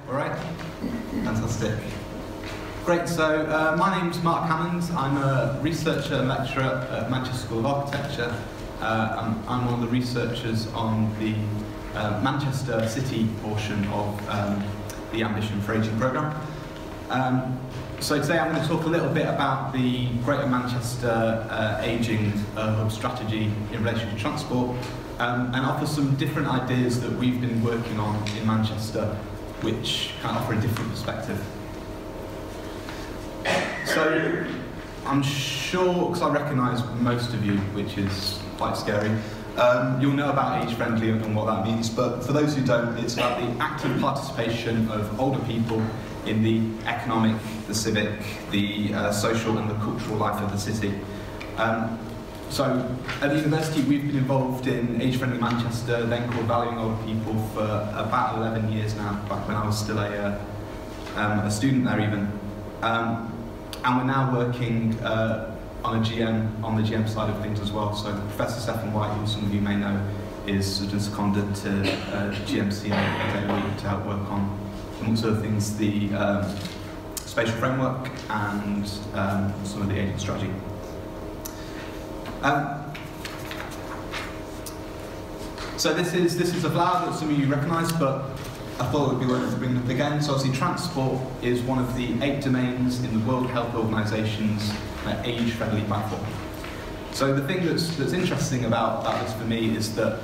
All right? Fantastic. Great, so my name's Mark Hammond. I'm a researcher and lecturer at Manchester School of Architecture. I'm one of the researchers on the Manchester City portion of the Ambition for Ageing programme. So today I'm going to talk a little bit about the Greater Manchester Ageing Hub strategy in relation to transport, and offer some different ideas that we've been working on in Manchester, which kind of offer a different perspective. So I'm sure, because I recognise most of you, which is quite scary, you'll know about age-friendly and what that means, but for those who don't, it's about the active participation of older people in the economic, the civic, the social and the cultural life of the city. So at the university we've been involved in Age-Friendly Manchester, then called Valuing Older People, for about 11 years now, back when I was still a student there even. And we're now working on the GM side of things as well. So Professor Stephen White, who some of you may know, is been seconded to GMC to help work on, amongst other things, the spatial framework and some of the aging strategy. So this is a flower that some of you recognise, but I thought it would be worth bringing up again. So obviously transport is one of the 8 domains in the World Health Organisation's age-friendly platform. So the thing that's interesting about this for me is that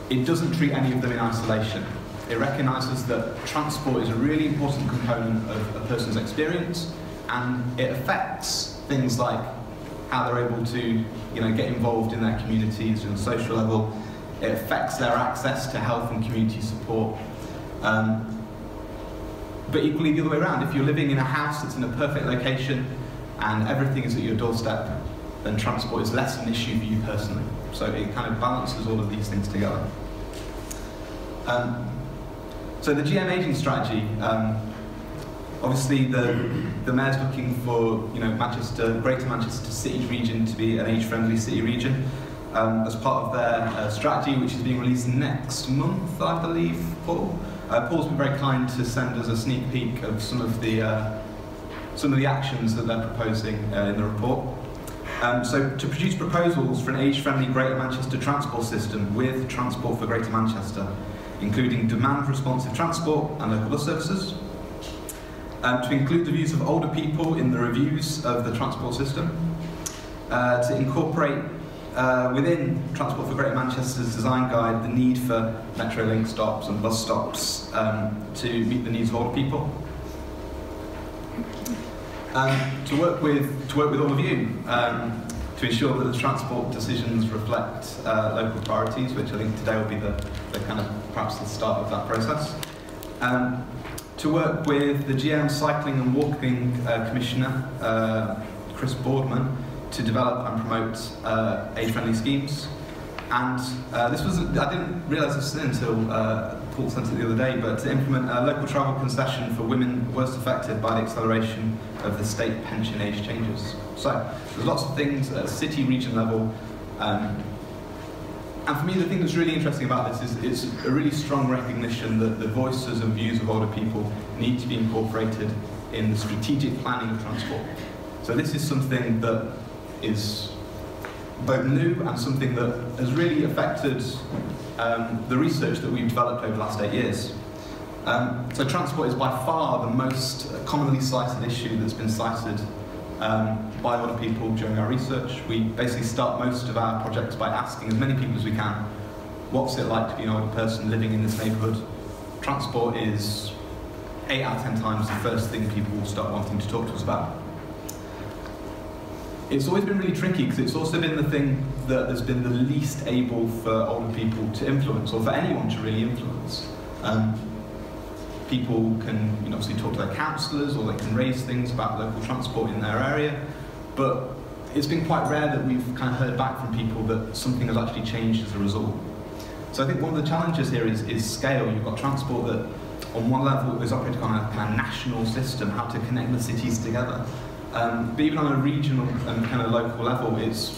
it doesn't treat any of them in isolation. It recognises that transport is a really important component of a person's experience, and it affects things like how they're able to get involved in their communities on a social level. It affects their access to health and community support. But equally the other way around, if you're living in a house that's in a perfect location and everything is at your doorstep, then transport is less an issue for you personally. So it kind of balances all of these things together. So the GM ageing strategy, obviously the Mayor's looking for Greater Manchester City region to be an age-friendly city region. As part of their strategy, which is being released next month, I believe, Paul. Paul's been very kind to send us a sneak peek of some of the actions that they're proposing in the report. So to produce proposals for an age-friendly Greater Manchester transport system with Transport for Greater Manchester, including demand-responsive transport and local bus services. To include the views of older people in the reviews of the transport system. To incorporate within Transport for Greater Manchester's design guide the need for Metrolink stops and bus stops to meet the needs of older people. To work with all of you to ensure that the transport decisions reflect local priorities, which I think today will be the kind of perhaps the start of that process. To work with the GM Cycling and Walking Commissioner, Chris Boardman, to develop and promote age-friendly schemes. And I didn't realise this until Paul sent it the other day, but to implement a local travel concession for women worst affected by the acceleration of the state pension age changes. So there's lots of things at a city region level. And for me, the thing that's really interesting about this is it's a really strong recognition that the voices and views of older people need to be incorporated in the strategic planning of transport. So this is something that is both new and something that has really affected the research that we've developed over the last 8 years. So transport is by far the most commonly cited issue that's been cited by older people during our research. We basically start most of our projects by asking as many people as we can, what's it like to be an older person living in this neighbourhood? Transport is 8 out of 10 times the first thing people will start wanting to talk to us about. It's always been really tricky because it's also been the thing that has been the least able for older people to influence, or for anyone to really influence. People can obviously talk to their counsellors, or they can raise things about local transport in their area, but it's been quite rare that we've kind of heard back from people that something has actually changed as a result. So I think one of the challenges here is scale. You've got transport that on one level is operating on a kind of national system, how to connect the cities together. But even on a regional and kind of local level, it's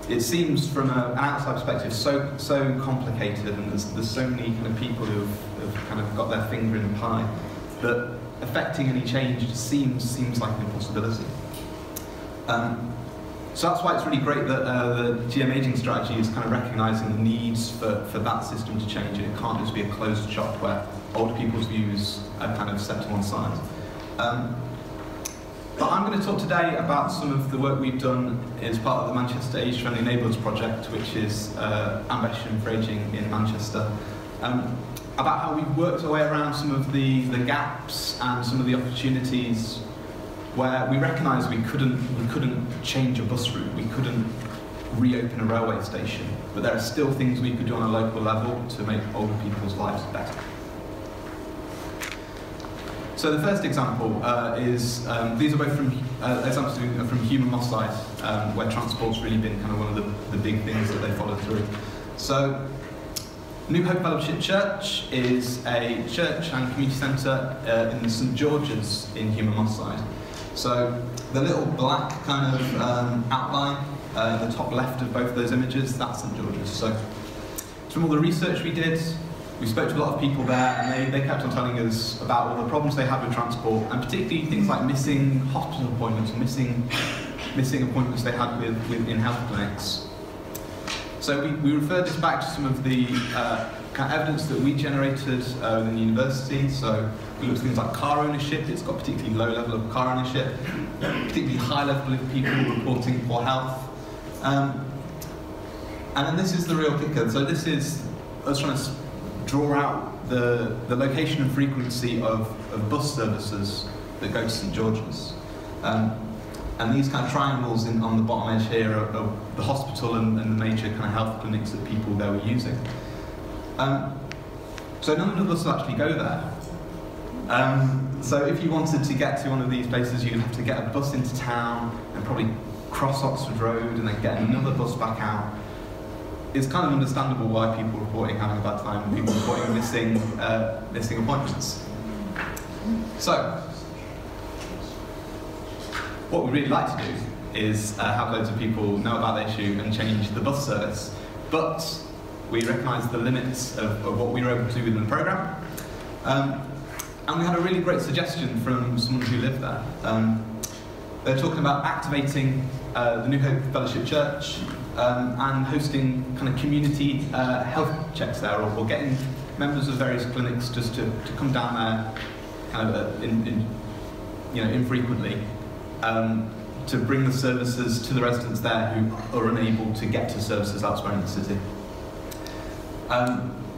it seems from an outside perspective so complicated, and there's so many kind of people who've kind of got their finger in the pie that affecting any change just seems like an impossibility. So that's why it's really great that the GM aging strategy is kind of recognising the needs for that system to change, and it can't just be a closed shop where older people's views are kind of set to one side. But I'm going to talk today about some of the work we've done as part of the Manchester Age Friendly Neighbourhoods project, which is Ambition for Ageing in Manchester. About how we've worked our way around some of the gaps and some of the opportunities where we recognised we couldn't change a bus route, we couldn't reopen a railway station, but there are still things we could do on a local level to make older people's lives better. So the first example is, these are both from examples from Human Mosside, where transport's really been kind of one of the big things that they followed through. So New Hope Fellowship Church is a church and community centre in St George's in Human Mosside. So the little black kind of outline in the top left of both of those images, that's St George's. So from all the research we did, we spoke to a lot of people there, and they kept on telling us about all the problems they had with transport, and particularly things like missing hospital appointments, missing appointments they had with in health clinics. So we referred this back to some of the kind of evidence that we generated within the university. So we looked at things like car ownership. It's got particularly low level of car ownership, particularly high level of people reporting poor health. And then this is the real kicker. So this is us trying to draw out the location and frequency of bus services that go to St George's. And these kind of triangles on the bottom edge here are the hospital and the major kind of health clinics that people there were using. So none of the buses actually go there. So if you wanted to get to one of these places, you'd have to get a bus into town and probably cross Oxford Road and then get another bus back out. It's kind of understandable why people are reporting having a bad time and people reporting missing appointments. So, what we'd really like to do is have loads of people know about the issue and change the bus service, but we recognise the limits of what we were able to do within the programme. And we had a really great suggestion from someone who lived there. They're talking about activating the New Hope Fellowship Church and hosting kind of community health checks there, or getting members of various clinics just to come down there kind of infrequently to bring the services to the residents there who are unable to get to services elsewhere in the city.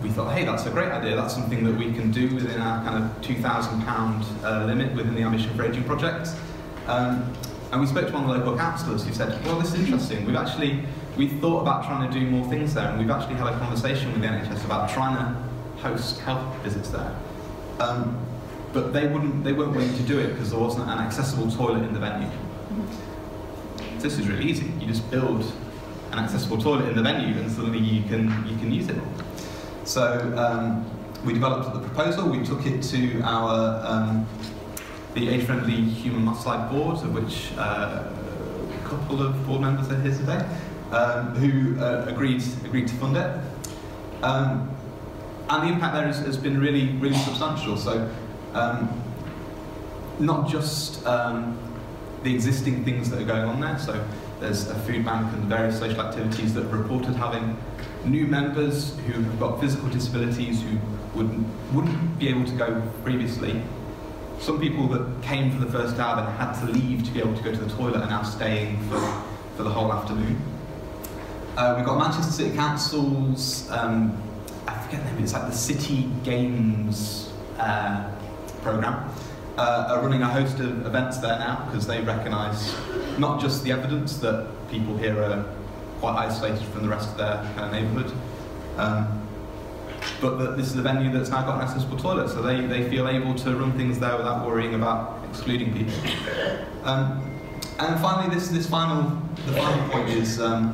We thought, hey, that's a great idea. That's something that we can do within our kind of £2,000 limit within the Ambition for Ageing project. And we spoke to one of the local councillors who said, well, this is interesting. We thought about trying to do more things there, and we've actually had a conversation with the NHS about trying to host health visits there. But they weren't willing to do it because there wasn't an accessible toilet in the venue. So this is really easy. You just build an accessible toilet in the venue, and suddenly you can use it. So we developed the proposal. We took it to our the age-friendly Human Mosside board, of which a couple of board members are here today, who agreed to fund it. And the impact there has been really substantial. So not just the existing things that are going on there. So there's a food bank and various social activities that have reported having new members who have got physical disabilities who wouldn't be able to go previously. Some people that came for the first hour and had to leave to be able to go to the toilet are now staying for the whole afternoon. We've got Manchester City Council's, I forget the name, it's like the City Games programme, are running a host of events there now because they recognise not just the evidence that people here are quite isolated from the rest of their kind of neighbourhood, but that this is a venue that's now got an accessible toilet, so they feel able to run things there without worrying about excluding people. And finally, the final point is that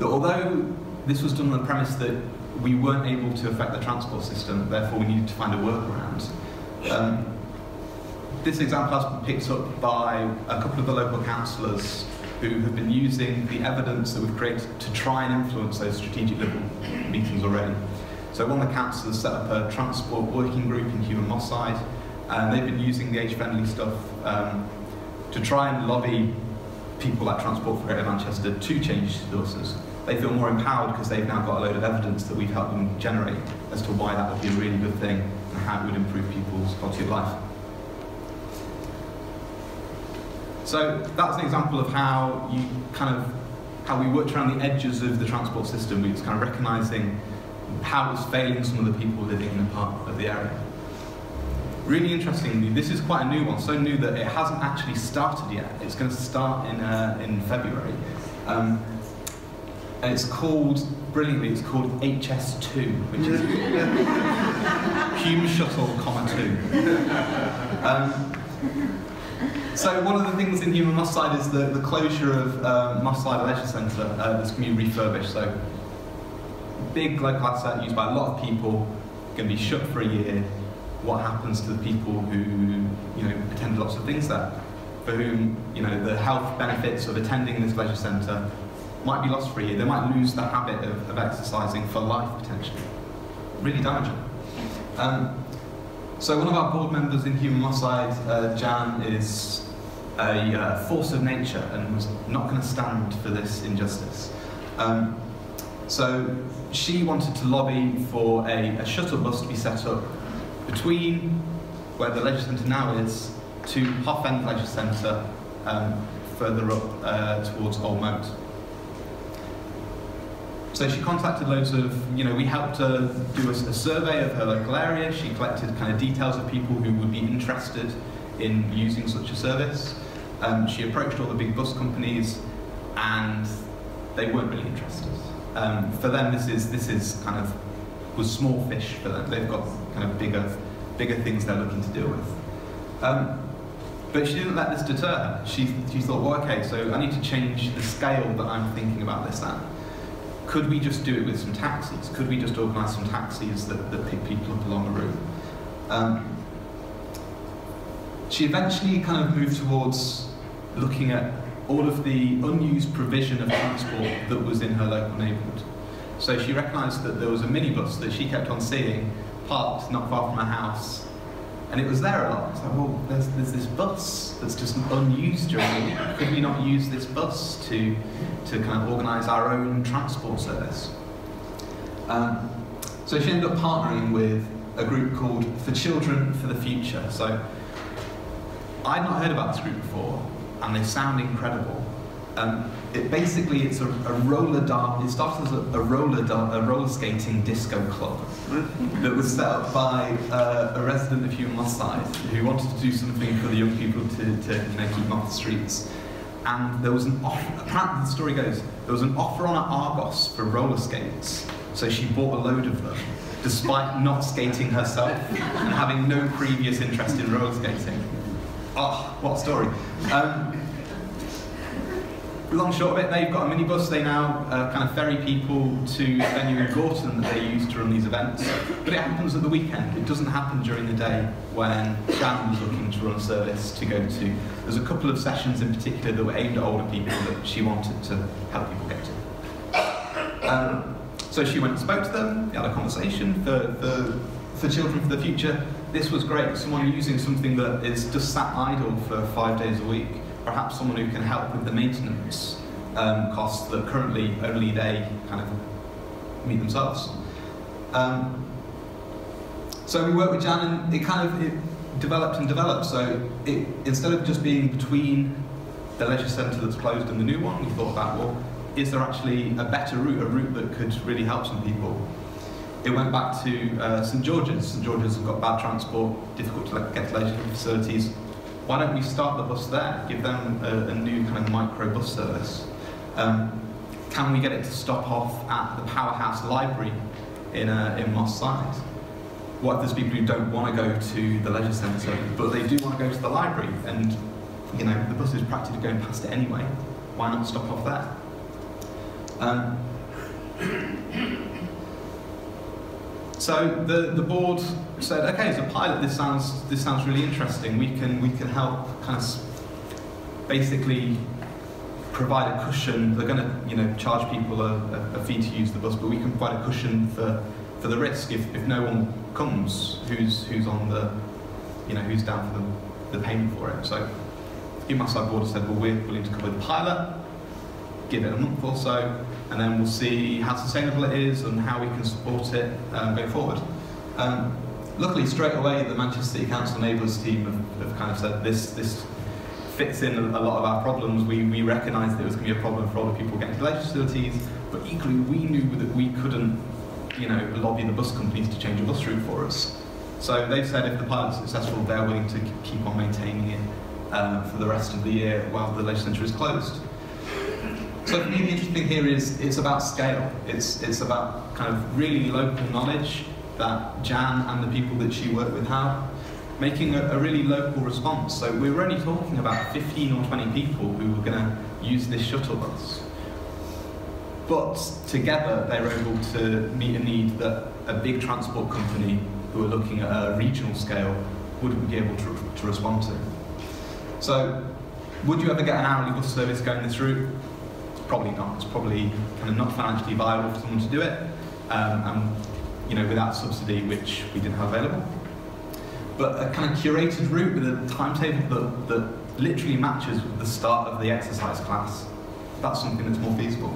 although this was done on the premise that we weren't able to affect the transport system, therefore we needed to find a workaround, this example has been picked up by a couple of the local councillors who have been using the evidence that we've created to try and influence those strategic Liberal meetings already. So one of the councillors set up a transport working group in Hume and Moss Side, and they've been using the age-friendly stuff to try and lobby people like Transport for Greater Manchester to change to buses. They feel more empowered because they've now got a load of evidence that we've helped them generate as to why that would be a really good thing and how it would improve people's quality of life. So that's an example of how we worked around the edges of the transport system. We was kind of recognising how it was failing some of the people living in the part of the area. Really interestingly, this is quite a new one, so new that it hasn't actually started yet. It's going to start in February. And it's called, brilliantly, it's called HS2, which is Hume Shuttle, 2. So one of the things in Hume and Moss Side is the closure of Moss Side Leisure Centre that's going to be refurbished. So big local asset used by a lot of people, going to be shut for a year. What happens to the people who attend lots of things there, for whom the health benefits of attending this leisure centre might be lost for a year. They might lose the habit of exercising for life potentially. Really damaging. So one of our board members in Hume and Moss Side, Jan, is a force of nature and was not going to stand for this injustice. So she wanted to lobby for a shuttle bus to be set up between where the leisure centre now is to Hoff End Leisure Centre, further up towards Old Moat. So she contacted loads of, we helped her do a survey of her local area. She collected kind of details of people who would be interested in using such a service. She approached all the big bus companies, and they weren't really interested. For them, this was small fish for them. They've got kind of bigger things they're looking to deal with. But she didn't let this deter her. She thought, well, okay, so I need to change the scale that I'm thinking about this at. Could we just do it with some taxis? Could we just organise some taxis that pick people up along the route? She eventually kind of moved towards looking at all of the unused provision of transport that was in her local neighbourhood. So she recognised that there was a minibus that she kept on seeing parked not far from her house, and it was there a lot. So, well, there's this bus that's just unused during the week. Could we not use this bus to kind of organise our own transport service? So she ended up partnering with a group called For Children for the Future. So I'd not heard about this group before, and they sound incredible. It's a roller dart. It started as a roller skating disco club that was set up by a resident of Hume and Moss Side who wanted to do something for the young people to keep them off the streets. And there was an offer. Apparently, the story goes, there was an offer on at Argos for roller skates, so she bought a load of them, despite not skating herself and having no previous interest in roller skating. Oh, what a story. Long short of it, they've got a minibus. They now kind of ferry people to a venue in Gorton that they use to run these events. But it happens at the weekend. It doesn't happen during the day when Jan was looking to run a service to go to. There's a couple of sessions in particular that were aimed at older people that she wanted to help people get to. So she went and spoke to them. They had a conversation for Children for the Future. This was great. Someone using something that is just sat idle for 5 days a week. Perhaps someone who can help with the maintenance costs that currently only they kind of meet themselves. So we worked with Jan, and it developed and developed. So instead of just being between the leisure centre that's closed and the new one, we thought about, well, is there actually a better route, a route that could really help some people? It went back to St George's. St George's have got bad transport, difficult to get to leisure facilities. Why don't we start the bus there, give them a new kind of micro bus service? Can we get it to stop off at the Powerhouse Library in Moss Side? What if there's people who don't want to go to the leisure centre, but they do want to go to the library, and the bus is practically going past it anyway? Why not stop off there? So the board said, okay, as a pilot, this sounds really interesting. We can help kind of basically provide a cushion. They're going to charge people a fee to use the bus, but we can provide a cushion for the risk if no one comes who's on the who's down for the payment for it. So UMass Board said, well, we're willing to cover the pilot, give it a month or so, and then we'll see how sustainable it is and how we can support it going forward. Luckily, straight away, the Manchester City Council Enablers team have kind of said this fits in a lot of our problems. We recognised that it was going to be a problem for older people getting to leisure facilities, but equally we knew that we couldn't lobby the bus companies to change a bus route for us. So they've said if the pilot's successful, they're willing to keep on maintaining it for the rest of the year while the leisure centre is closed. So for me, the interesting thing here is it's about scale. It's about kind of really local knowledge that Jan and the people that she worked with have, making a really local response. So we were only talking about 15 or 20 people who were going to use this shuttle bus. But together they were able to meet a need that a big transport company who are looking at a regional scale wouldn't be able to respond to. So would you ever get an hourly bus service going this route? Probably not. It's probably kind of not financially viable for someone to do it, and without subsidy, which we didn't have available. But a kind of curated route with a timetable that literally matches with the start of the exercise class, that's something that's more feasible.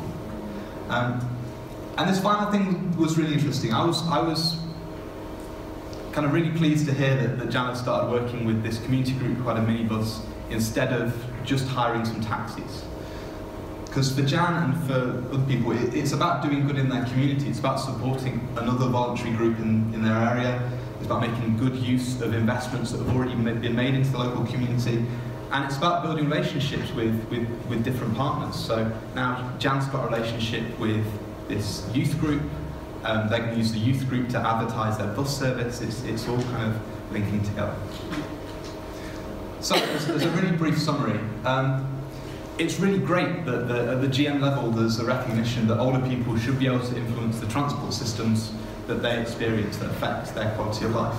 And this final thing was really interesting. I was kind of really pleased to hear that Jan had started working with this community group who had a minibus instead of just hiring some taxis. Because for Jan and for other people, it's about doing good in their community. It's about supporting another voluntary group in their area. It's about making good use of investments that have already been made into the local community. And it's about building relationships with different partners. So now Jan's got a relationship with this youth group. They can use the youth group to advertise their bus service. It's all kind of linking together. So as a really brief summary, it's really great that at the GM level there's a recognition that older people should be able to influence the transport systems that they experience that affect their quality of life.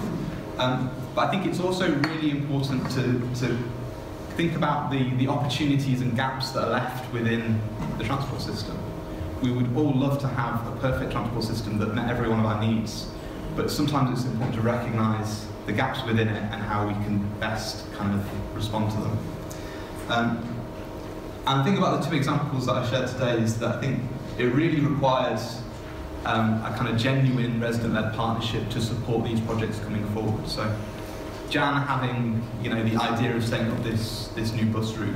But I think it's also really important to think about the opportunities and gaps that are left within the transport system. We would all love to have a perfect transport system that met every one of our needs, but sometimes it's important to recognise the gaps within it and how we can best kind of respond to them. And the thing about the two examples that I shared today is that I think it really requires a kind of genuine resident-led partnership to support these projects coming forward. So Jan having the idea of setting up this new bus route,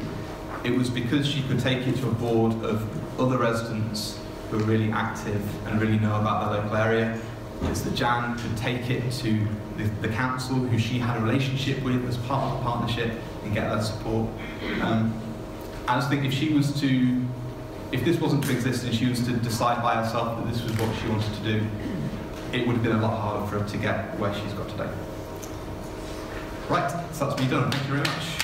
it was because she could take it to a board of other residents who are really active and really know about their local area. It's that Jan could take it to the council who she had a relationship with as part of the partnership and get their support. I just think if this wasn't to exist and she was to decide by herself that this was what she wanted to do, it would have been a lot harder for her to get where she's got today. Right, so that's me done. Thank you very much.